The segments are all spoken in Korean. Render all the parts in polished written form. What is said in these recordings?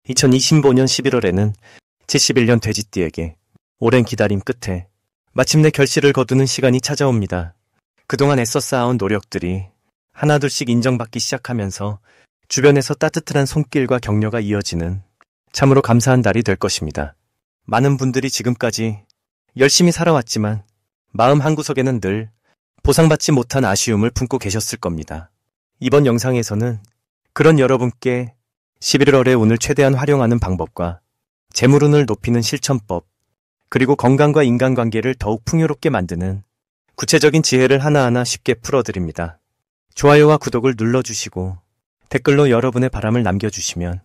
2025년 11월에는 71년 돼지띠에게 오랜 기다림 끝에 마침내 결실을 거두는 시간이 찾아옵니다. 그동안 애써 쌓아온 노력들이 하나둘씩 인정받기 시작하면서 주변에서 따뜻한 손길과 격려가 이어지는 참으로 감사한 날이 될 것입니다. 많은 분들이 지금까지 열심히 살아왔지만 마음 한구석에는 늘 보상받지 못한 아쉬움을 품고 계셨을 겁니다. 이번 영상에서는 그런 여러분께 11월의 운을 최대한 활용하는 방법과 재물운을 높이는 실천법, 그리고 건강과 인간관계를 더욱 풍요롭게 만드는 구체적인 지혜를 하나하나 쉽게 풀어드립니다. 좋아요와 구독을 눌러주시고 댓글로 여러분의 바람을 남겨주시면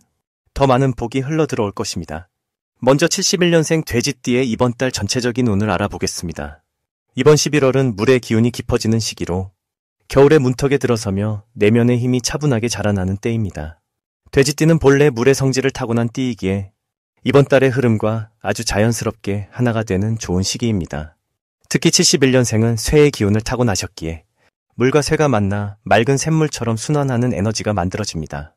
더 많은 복이 흘러들어올 것입니다. 먼저 71년생 돼지띠의 이번 달 전체적인 운을 알아보겠습니다. 이번 11월은 물의 기운이 깊어지는 시기로 겨울의 문턱에 들어서며 내면의 힘이 차분하게 자라나는 때입니다. 돼지띠는 본래 물의 성질을 타고난 띠이기에 이번 달의 흐름과 아주 자연스럽게 하나가 되는 좋은 시기입니다. 특히 71년생은 쇠의 기운을 타고나셨기에 물과 쇠가 만나 맑은 샘물처럼 순환하는 에너지가 만들어집니다.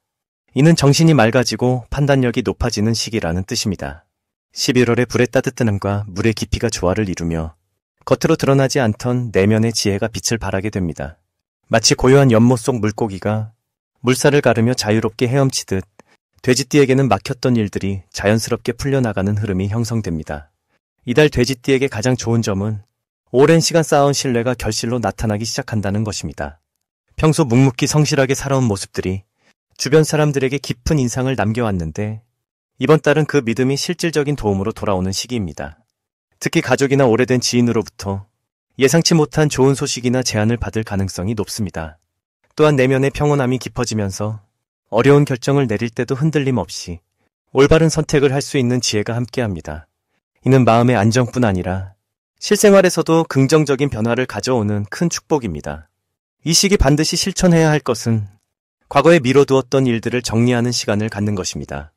이는 정신이 맑아지고 판단력이 높아지는 시기라는 뜻입니다. 11월의 불의 따뜻함과 물의 깊이가 조화를 이루며 겉으로 드러나지 않던 내면의 지혜가 빛을 발하게 됩니다. 마치 고요한 연못 속 물고기가 물살을 가르며 자유롭게 헤엄치듯 돼지띠에게는 막혔던 일들이 자연스럽게 풀려나가는 흐름이 형성됩니다. 이달 돼지띠에게 가장 좋은 점은 오랜 시간 쌓아온 신뢰가 결실로 나타나기 시작한다는 것입니다. 평소 묵묵히 성실하게 살아온 모습들이 주변 사람들에게 깊은 인상을 남겨왔는데 이번 달은 그 믿음이 실질적인 도움으로 돌아오는 시기입니다. 특히 가족이나 오래된 지인으로부터 예상치 못한 좋은 소식이나 제안을 받을 가능성이 높습니다. 또한 내면의 평온함이 깊어지면서 어려운 결정을 내릴 때도 흔들림 없이 올바른 선택을 할 수 있는 지혜가 함께합니다. 이는 마음의 안정뿐 아니라 실생활에서도 긍정적인 변화를 가져오는 큰 축복입니다. 이 시기 반드시 실천해야 할 것은 과거에 미뤄두었던 일들을 정리하는 시간을 갖는 것입니다.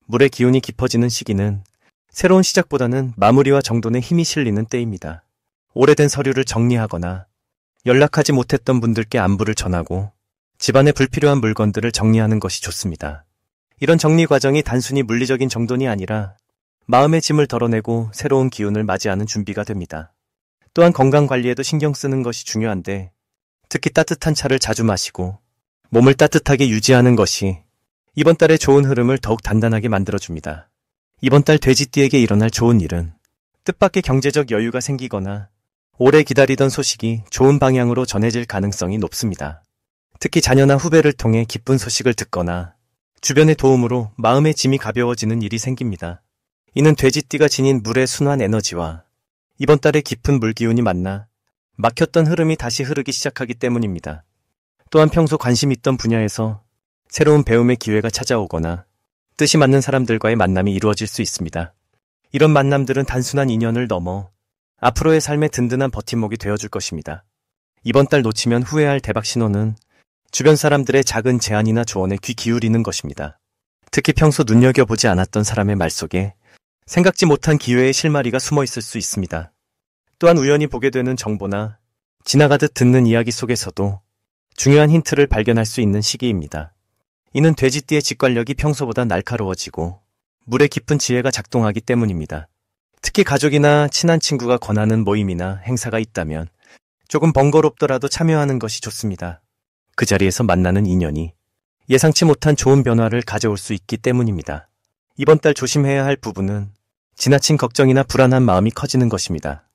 물의 기운이 깊어지는 시기는 새로운 시작보다는 마무리와 정돈에 힘이 실리는 때입니다. 오래된 서류를 정리하거나 연락하지 못했던 분들께 안부를 전하고 집안에 불필요한 물건들을 정리하는 것이 좋습니다. 이런 정리 과정이 단순히 물리적인 정돈이 아니라 마음의 짐을 덜어내고 새로운 기운을 맞이하는 준비가 됩니다. 또한 건강 관리에도 신경 쓰는 것이 중요한데 특히 따뜻한 차를 자주 마시고 몸을 따뜻하게 유지하는 것이 이번 달의 좋은 흐름을 더욱 단단하게 만들어줍니다. 이번 달 돼지띠에게 일어날 좋은 일은 뜻밖의 경제적 여유가 생기거나 오래 기다리던 소식이 좋은 방향으로 전해질 가능성이 높습니다. 특히 자녀나 후배를 통해 기쁜 소식을 듣거나 주변의 도움으로 마음의 짐이 가벼워지는 일이 생깁니다. 이는 돼지띠가 지닌 물의 순환 에너지와 이번 달의 깊은 물기운이 만나 막혔던 흐름이 다시 흐르기 시작하기 때문입니다. 또한 평소 관심 있던 분야에서 새로운 배움의 기회가 찾아오거나 뜻이 맞는 사람들과의 만남이 이루어질 수 있습니다. 이런 만남들은 단순한 인연을 넘어 앞으로의 삶의 든든한 버팀목이 되어줄 것입니다. 이번 달 놓치면 후회할 대박 신호는 주변 사람들의 작은 제안이나 조언에 귀 기울이는 것입니다. 특히 평소 눈여겨보지 않았던 사람의 말 속에 생각지 못한 기회의 실마리가 숨어 있을 수 있습니다. 또한 우연히 보게 되는 정보나 지나가듯 듣는 이야기 속에서도 중요한 힌트를 발견할 수 있는 시기입니다. 이는 돼지띠의 직관력이 평소보다 날카로워지고 물의 깊은 지혜가 작동하기 때문입니다. 특히 가족이나 친한 친구가 권하는 모임이나 행사가 있다면 조금 번거롭더라도 참여하는 것이 좋습니다. 그 자리에서 만나는 인연이 예상치 못한 좋은 변화를 가져올 수 있기 때문입니다. 이번 달 조심해야 할 부분은 지나친 걱정이나 불안한 마음이 커지는 것입니다.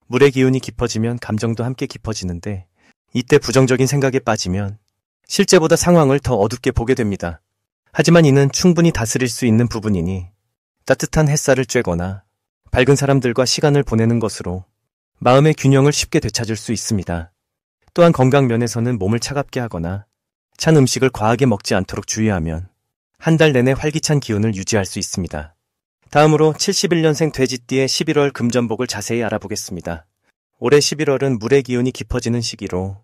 물의 기운이 깊어지면 감정도 함께 깊어지는데 이때 부정적인 생각에 빠지면 실제보다 상황을 더 어둡게 보게 됩니다. 하지만 이는 충분히 다스릴 수 있는 부분이니 따뜻한 햇살을 쬐거나 밝은 사람들과 시간을 보내는 것으로 마음의 균형을 쉽게 되찾을 수 있습니다. 또한 건강 면에서는 몸을 차갑게 하거나 찬 음식을 과하게 먹지 않도록 주의하면 한 달 내내 활기찬 기운을 유지할 수 있습니다. 다음으로 71년생 돼지띠의 11월 금전복을 자세히 알아보겠습니다. 올해 11월은 물의 기운이 깊어지는 시기로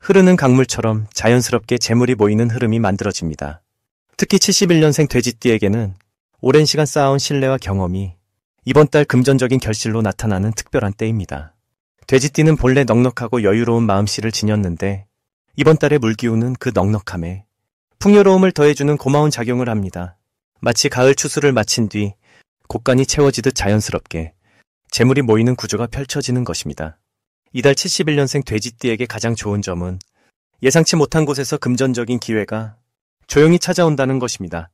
흐르는 강물처럼 자연스럽게 재물이 모이는 흐름이 만들어집니다. 특히 71년생 돼지띠에게는 오랜 시간 쌓아온 신뢰와 경험이 이번 달 금전적인 결실로 나타나는 특별한 때입니다. 돼지띠는 본래 넉넉하고 여유로운 마음씨를 지녔는데 이번 달의 물기운은 그 넉넉함에 풍요로움을 더해주는 고마운 작용을 합니다. 마치 가을 추수를 마친 뒤 곡간이 채워지듯 자연스럽게 재물이 모이는 구조가 펼쳐지는 것입니다. 이달 71년생 돼지띠에게 가장 좋은 점은 예상치 못한 곳에서 금전적인 기회가 조용히 찾아온다는 것입니다.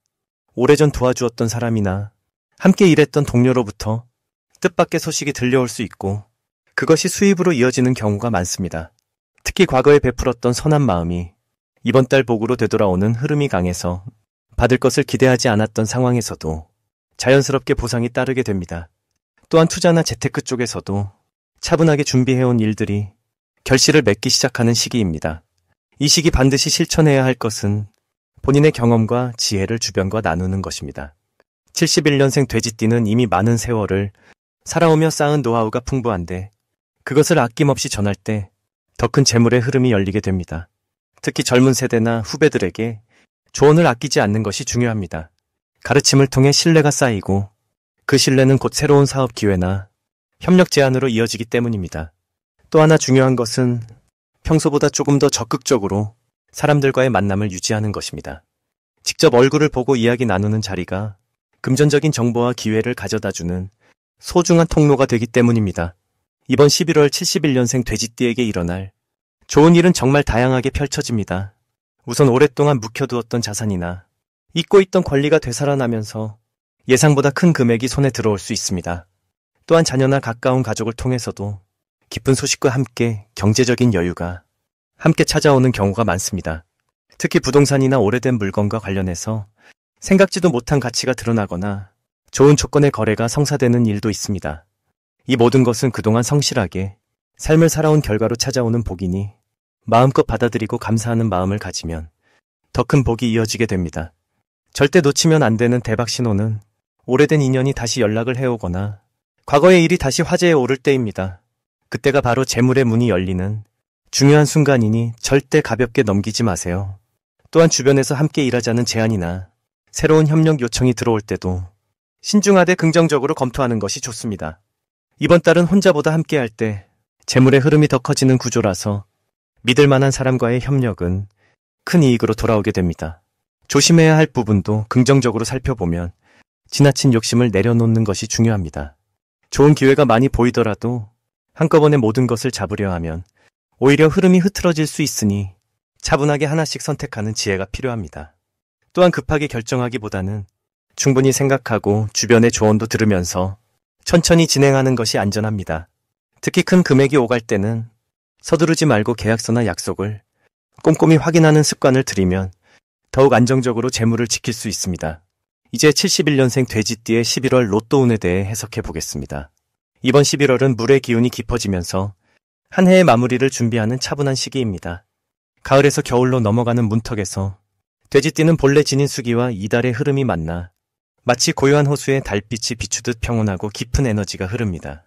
오래전 도와주었던 사람이나 함께 일했던 동료로부터 뜻밖의 소식이 들려올 수 있고 그것이 수입으로 이어지는 경우가 많습니다. 특히 과거에 베풀었던 선한 마음이 이번 달 복으로 되돌아오는 흐름이 강해서 받을 것을 기대하지 않았던 상황에서도 자연스럽게 보상이 따르게 됩니다. 또한 투자나 재테크 쪽에서도 차분하게 준비해온 일들이 결실을 맺기 시작하는 시기입니다. 이 시기 반드시 실천해야 할 것은 본인의 경험과 지혜를 주변과 나누는 것입니다. 71년생 돼지띠는 이미 많은 세월을 살아오며 쌓은 노하우가 풍부한데 그것을 아낌없이 전할 때 더 큰 재물의 흐름이 열리게 됩니다. 특히 젊은 세대나 후배들에게 조언을 아끼지 않는 것이 중요합니다. 가르침을 통해 신뢰가 쌓이고 그 신뢰는 곧 새로운 사업 기회나 협력 제안으로 이어지기 때문입니다. 또 하나 중요한 것은 평소보다 조금 더 적극적으로 사람들과의 만남을 유지하는 것입니다. 직접 얼굴을 보고 이야기 나누는 자리가 금전적인 정보와 기회를 가져다주는 소중한 통로가 되기 때문입니다. 이번 11월 71년생 돼지띠에게 일어날 좋은 일은 정말 다양하게 펼쳐집니다. 우선 오랫동안 묵혀두었던 자산이나 잊고 있던 권리가 되살아나면서 예상보다 큰 금액이 손에 들어올 수 있습니다. 또한 자녀나 가까운 가족을 통해서도 기쁜 소식과 함께 경제적인 여유가 함께 찾아오는 경우가 많습니다. 특히 부동산이나 오래된 물건과 관련해서 생각지도 못한 가치가 드러나거나 좋은 조건의 거래가 성사되는 일도 있습니다. 이 모든 것은 그동안 성실하게 삶을 살아온 결과로 찾아오는 복이니 마음껏 받아들이고 감사하는 마음을 가지면 더 큰 복이 이어지게 됩니다. 절대 놓치면 안 되는 대박 신호는 오래된 인연이 다시 연락을 해오거나 과거의 일이 다시 화제에 오를 때입니다. 그때가 바로 재물의 문이 열리는 중요한 순간이니 절대 가볍게 넘기지 마세요. 또한 주변에서 함께 일하자는 제안이나 새로운 협력 요청이 들어올 때도 신중하되 긍정적으로 검토하는 것이 좋습니다. 이번 달은 혼자보다 함께할 때 재물의 흐름이 더 커지는 구조라서 믿을 만한 사람과의 협력은 큰 이익으로 돌아오게 됩니다. 조심해야 할 부분도 긍정적으로 살펴보면 지나친 욕심을 내려놓는 것이 중요합니다. 좋은 기회가 많이 보이더라도 한꺼번에 모든 것을 잡으려 하면 오히려 흐름이 흐트러질 수 있으니 차분하게 하나씩 선택하는 지혜가 필요합니다. 또한 급하게 결정하기보다는 충분히 생각하고 주변의 조언도 들으면서 천천히 진행하는 것이 안전합니다. 특히 큰 금액이 오갈 때는 서두르지 말고 계약서나 약속을 꼼꼼히 확인하는 습관을 들이면 더욱 안정적으로 재물을 지킬 수 있습니다. 이제 71년생 돼지띠의 11월 로또운에 대해 해석해 보겠습니다. 이번 11월은 물의 기운이 깊어지면서 한 해의 마무리를 준비하는 차분한 시기입니다. 가을에서 겨울로 넘어가는 문턱에서 돼지띠는 본래 지닌 수기와 이달의 흐름이 만나 마치 고요한 호수에 달빛이 비추듯 평온하고 깊은 에너지가 흐릅니다.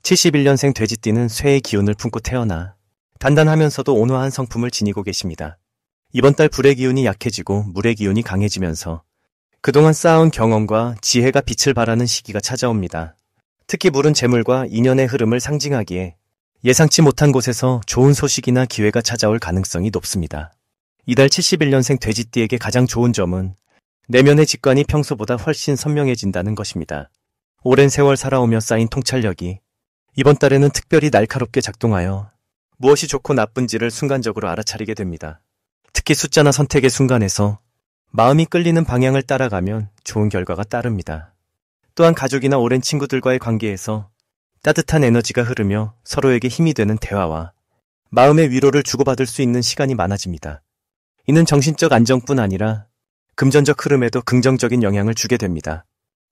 71년생 돼지띠는 쇠의 기운을 품고 태어나 단단하면서도 온화한 성품을 지니고 계십니다. 이번 달 불의 기운이 약해지고 물의 기운이 강해지면서 그동안 쌓아온 경험과 지혜가 빛을 발하는 시기가 찾아옵니다. 특히 물은 재물과 인연의 흐름을 상징하기에 예상치 못한 곳에서 좋은 소식이나 기회가 찾아올 가능성이 높습니다. 이달 71년생 돼지띠에게 가장 좋은 점은 내면의 직관이 평소보다 훨씬 선명해진다는 것입니다. 오랜 세월 살아오며 쌓인 통찰력이 이번 달에는 특별히 날카롭게 작동하여 무엇이 좋고 나쁜지를 순간적으로 알아차리게 됩니다. 특히 숫자나 선택의 순간에서 마음이 끌리는 방향을 따라가면 좋은 결과가 따릅니다. 또한 가족이나 오랜 친구들과의 관계에서 따뜻한 에너지가 흐르며 서로에게 힘이 되는 대화와 마음의 위로를 주고받을 수 있는 시간이 많아집니다. 이는 정신적 안정뿐 아니라 금전적 흐름에도 긍정적인 영향을 주게 됩니다.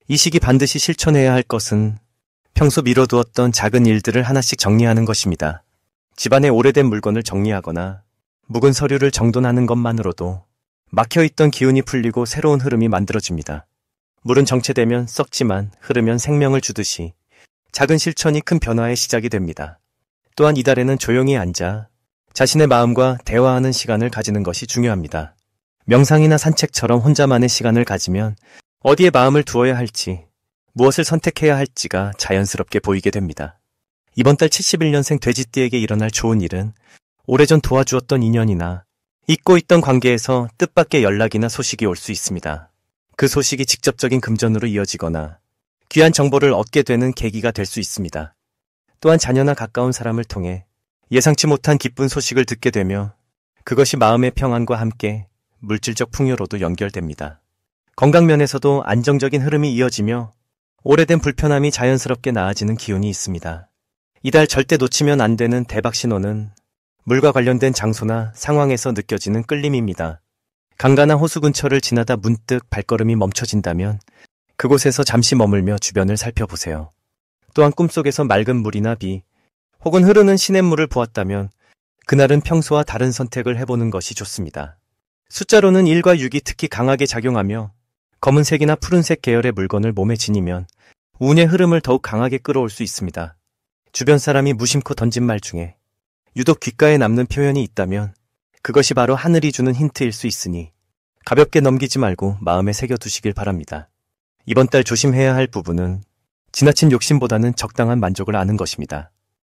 이 시기 반드시 실천해야 할 것은 평소 미뤄두었던 작은 일들을 하나씩 정리하는 것입니다. 집안의 오래된 물건을 정리하거나 묵은 서류를 정돈하는 것만으로도 막혀있던 기운이 풀리고 새로운 흐름이 만들어집니다. 물은 정체되면 썩지만 흐르면 생명을 주듯이 작은 실천이 큰 변화의 시작이 됩니다. 또한 이달에는 조용히 앉아 자신의 마음과 대화하는 시간을 가지는 것이 중요합니다. 명상이나 산책처럼 혼자만의 시간을 가지면 어디에 마음을 두어야 할지, 무엇을 선택해야 할지가 자연스럽게 보이게 됩니다. 이번 달 71년생 돼지띠에게 일어날 좋은 일은 오래전 도와주었던 인연이나 잊고 있던 관계에서 뜻밖의 연락이나 소식이 올 수 있습니다. 그 소식이 직접적인 금전으로 이어지거나 귀한 정보를 얻게 되는 계기가 될 수 있습니다. 또한 자녀나 가까운 사람을 통해 예상치 못한 기쁜 소식을 듣게 되며 그것이 마음의 평안과 함께 물질적 풍요로도 연결됩니다. 건강 면에서도 안정적인 흐름이 이어지며 오래된 불편함이 자연스럽게 나아지는 기운이 있습니다. 이달 절대 놓치면 안 되는 대박 신호는 물과 관련된 장소나 상황에서 느껴지는 끌림입니다. 강가나 호수 근처를 지나다 문득 발걸음이 멈춰진다면 그곳에서 잠시 머물며 주변을 살펴보세요. 또한 꿈속에서 맑은 물이나 비 혹은 흐르는 시냇물을 보았다면 그날은 평소와 다른 선택을 해보는 것이 좋습니다. 숫자로는 1과 6이 특히 강하게 작용하며 검은색이나 푸른색 계열의 물건을 몸에 지니면 운의 흐름을 더욱 강하게 끌어올 수 있습니다. 주변 사람이 무심코 던진 말 중에 유독 귓가에 남는 표현이 있다면 그것이 바로 하늘이 주는 힌트일 수 있으니 가볍게 넘기지 말고 마음에 새겨두시길 바랍니다. 이번 달 조심해야 할 부분은 지나친 욕심보다는 적당한 만족을 아는 것입니다.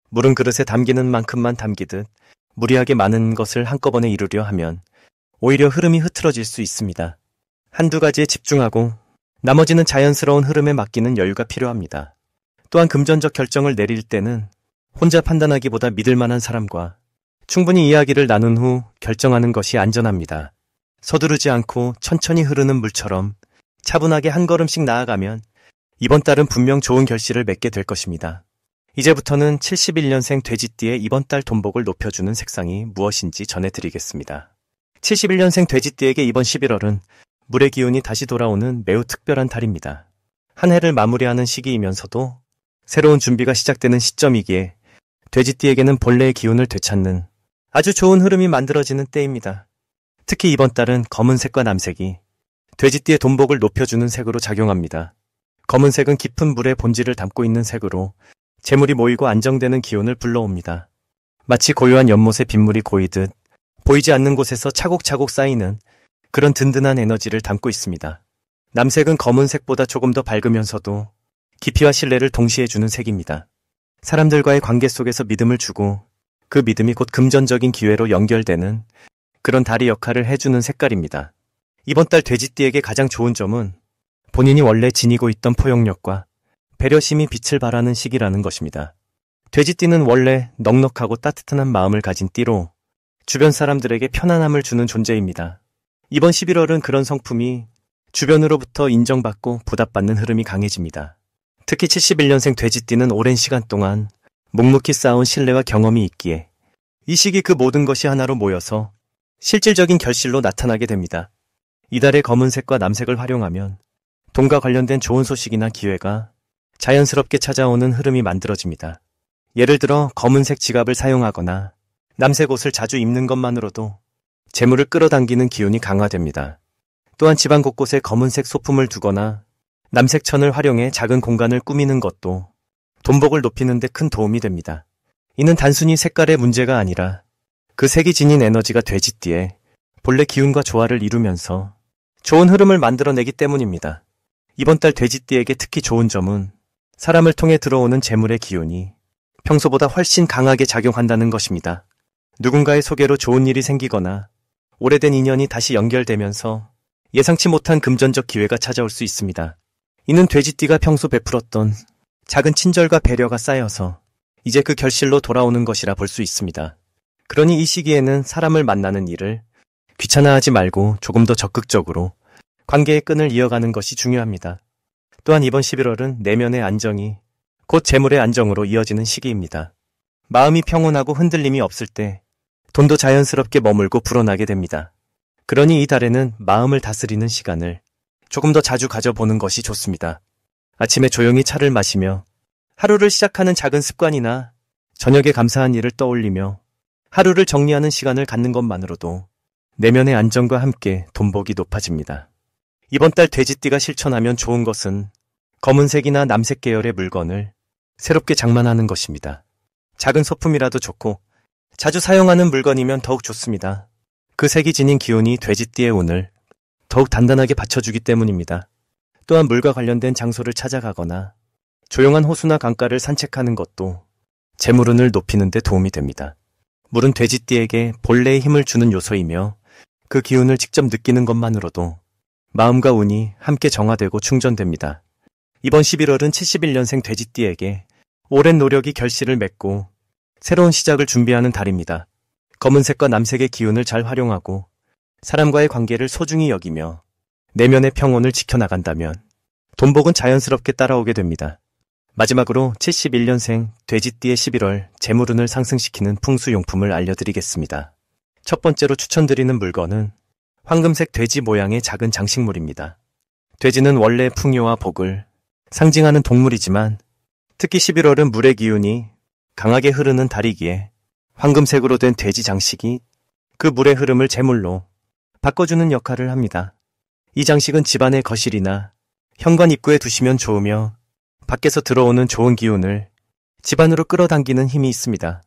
물은 그릇에 담기는 만큼만 담기듯 무리하게 많은 것을 한꺼번에 이루려 하면 오히려 흐름이 흐트러질 수 있습니다. 한두 가지에 집중하고 나머지는 자연스러운 흐름에 맡기는 여유가 필요합니다. 또한 금전적 결정을 내릴 때는 혼자 판단하기보다 믿을 만한 사람과 충분히 이야기를 나눈 후 결정하는 것이 안전합니다. 서두르지 않고 천천히 흐르는 물처럼 차분하게 한 걸음씩 나아가면 이번 달은 분명 좋은 결실을 맺게 될 것입니다. 이제부터는 71년생 돼지띠의 이번 달 돈복을 높여주는 색상이 무엇인지 전해드리겠습니다. 71년생 돼지띠에게 이번 11월은 물의 기운이 다시 돌아오는 매우 특별한 달입니다. 한 해를 마무리하는 시기이면서도 새로운 준비가 시작되는 시점이기에 돼지띠에게는 본래의 기운을 되찾는 아주 좋은 흐름이 만들어지는 때입니다. 특히 이번 달은 검은색과 남색이 돼지띠의 돈복을 높여주는 색으로 작용합니다. 검은색은 깊은 물의 본질을 담고 있는 색으로 재물이 모이고 안정되는 기운을 불러옵니다. 마치 고요한 연못에 빗물이 고이듯 보이지 않는 곳에서 차곡차곡 쌓이는 그런 든든한 에너지를 담고 있습니다. 남색은 검은색보다 조금 더 밝으면서도 깊이와 신뢰를 동시에 주는 색입니다. 사람들과의 관계 속에서 믿음을 주고 그 믿음이 곧 금전적인 기회로 연결되는 그런 다리 역할을 해주는 색깔입니다. 이번 달 돼지띠에게 가장 좋은 점은 본인이 원래 지니고 있던 포용력과 배려심이 빛을 발하는 시기라는 것입니다. 돼지띠는 원래 넉넉하고 따뜻한 마음을 가진 띠로 주변 사람들에게 편안함을 주는 존재입니다. 이번 11월은 그런 성품이 주변으로부터 인정받고 보답받는 흐름이 강해집니다. 특히 71년생 돼지띠는 오랜 시간 동안 묵묵히 쌓아온 신뢰와 경험이 있기에 이 시기 그 모든 것이 하나로 모여서 실질적인 결실로 나타나게 됩니다. 이달의 검은색과 남색을 활용하면 돈과 관련된 좋은 소식이나 기회가 자연스럽게 찾아오는 흐름이 만들어집니다. 예를 들어 검은색 지갑을 사용하거나 남색 옷을 자주 입는 것만으로도 재물을 끌어당기는 기운이 강화됩니다. 또한 집안 곳곳에 검은색 소품을 두거나 남색 천을 활용해 작은 공간을 꾸미는 것도 돈복을 높이는 데 큰 도움이 됩니다. 이는 단순히 색깔의 문제가 아니라 그 색이 지닌 에너지가 돼지띠에 본래 기운과 조화를 이루면서 좋은 흐름을 만들어내기 때문입니다. 이번 달 돼지띠에게 특히 좋은 점은 사람을 통해 들어오는 재물의 기운이 평소보다 훨씬 강하게 작용한다는 것입니다. 누군가의 소개로 좋은 일이 생기거나 오래된 인연이 다시 연결되면서 예상치 못한 금전적 기회가 찾아올 수 있습니다. 이는 돼지띠가 평소 베풀었던 작은 친절과 배려가 쌓여서 이제 그 결실로 돌아오는 것이라 볼 수 있습니다. 그러니 이 시기에는 사람을 만나는 일을 귀찮아하지 말고 조금 더 적극적으로 관계의 끈을 이어가는 것이 중요합니다. 또한 이번 11월은 내면의 안정이 곧 재물의 안정으로 이어지는 시기입니다. 마음이 평온하고 흔들림이 없을 때 돈도 자연스럽게 머물고 불어나게 됩니다. 그러니 이 달에는 마음을 다스리는 시간을 조금 더 자주 가져보는 것이 좋습니다. 아침에 조용히 차를 마시며 하루를 시작하는 작은 습관이나 저녁에 감사한 일을 떠올리며 하루를 정리하는 시간을 갖는 것만으로도 내면의 안정과 함께 돈복이 높아집니다. 이번 달 돼지띠가 실천하면 좋은 것은 검은색이나 남색 계열의 물건을 새롭게 장만하는 것입니다. 작은 소품이라도 좋고 자주 사용하는 물건이면 더욱 좋습니다. 그 색이 지닌 기운이 돼지띠의 운을 더욱 단단하게 받쳐주기 때문입니다. 또한 물과 관련된 장소를 찾아가거나 조용한 호수나 강가를 산책하는 것도 재물운을 높이는 데 도움이 됩니다. 물은 돼지띠에게 본래의 힘을 주는 요소이며 그 기운을 직접 느끼는 것만으로도 마음과 운이 함께 정화되고 충전됩니다. 이번 11월은 71년생 돼지띠에게 오랜 노력이 결실을 맺고 새로운 시작을 준비하는 달입니다. 검은색과 남색의 기운을 잘 활용하고 사람과의 관계를 소중히 여기며 내면의 평온을 지켜나간다면 돈복은 자연스럽게 따라오게 됩니다. 마지막으로 71년생 돼지띠의 11월 재물운을 상승시키는 풍수용품을 알려드리겠습니다. 첫 번째로 추천드리는 물건은 황금색 돼지 모양의 작은 장식물입니다. 돼지는 원래 풍요와 복을 상징하는 동물이지만 특히 11월은 물의 기운이 강하게 흐르는 달이기에 황금색으로 된 돼지 장식이 그 물의 흐름을 제물로 바꿔주는 역할을 합니다. 이 장식은 집안의 거실이나 현관 입구에 두시면 좋으며 밖에서 들어오는 좋은 기운을 집안으로 끌어당기는 힘이 있습니다.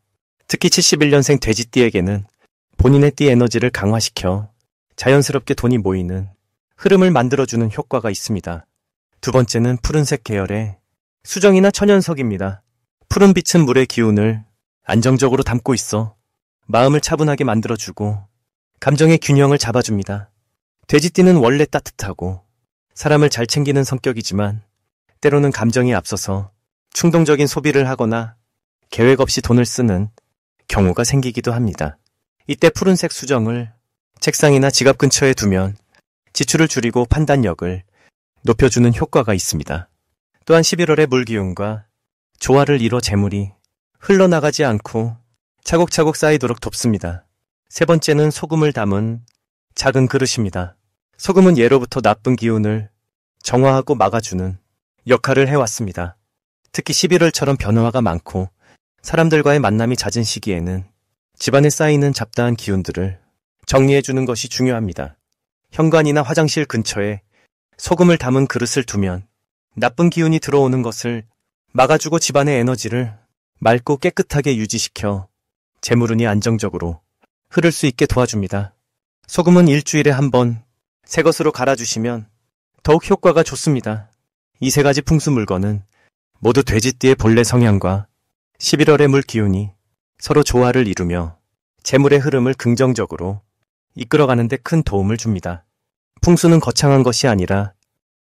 특히 71년생 돼지띠에게는 본인의 띠 에너지를 강화시켜 자연스럽게 돈이 모이는 흐름을 만들어주는 효과가 있습니다. 두 번째는 푸른색 계열의 수정이나 천연석입니다. 푸른 빛은 물의 기운을 안정적으로 담고 있어 마음을 차분하게 만들어주고 감정의 균형을 잡아줍니다. 돼지띠는 원래 따뜻하고 사람을 잘 챙기는 성격이지만 때로는 감정이 앞서서 충동적인 소비를 하거나 계획 없이 돈을 쓰는 경우가 생기기도 합니다. 이때 푸른색 수정을 책상이나 지갑 근처에 두면 지출을 줄이고 판단력을 높여주는 효과가 있습니다. 또한 11월의 물기운과 조화를 이뤄 재물이 흘러나가지 않고 차곡차곡 쌓이도록 돕습니다. 세 번째는 소금을 담은 작은 그릇입니다. 소금은 예로부터 나쁜 기운을 정화하고 막아주는 역할을 해왔습니다. 특히 11월처럼 변화가 많고 사람들과의 만남이 잦은 시기에는 집안에 쌓이는 잡다한 기운들을 정리해주는 것이 중요합니다. 현관이나 화장실 근처에 소금을 담은 그릇을 두면 나쁜 기운이 들어오는 것을 막아주고 집안의 에너지를 맑고 깨끗하게 유지시켜 재물운이 안정적으로 흐를 수 있게 도와줍니다. 소금은 일주일에 한 번 새 것으로 갈아주시면 더욱 효과가 좋습니다. 이 세 가지 풍수 물건은 모두 돼지띠의 본래 성향과 11월의 물 기운이 서로 조화를 이루며 재물의 흐름을 긍정적으로 이끌어가는 데 큰 도움을 줍니다. 풍수는 거창한 것이 아니라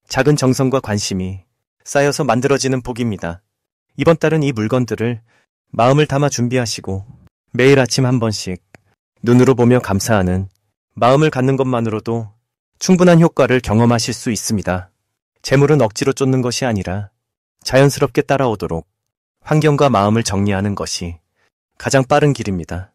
작은 정성과 관심이 쌓여서 만들어지는 복입니다. 이번 달은 이 물건들을 마음을 담아 준비하시고 매일 아침 한 번씩 눈으로 보며 감사하는 마음을 갖는 것만으로도 충분한 효과를 경험하실 수 있습니다. 재물은 억지로 쫓는 것이 아니라 자연스럽게 따라오도록 환경과 마음을 정리하는 것이 가장 빠른 길입니다.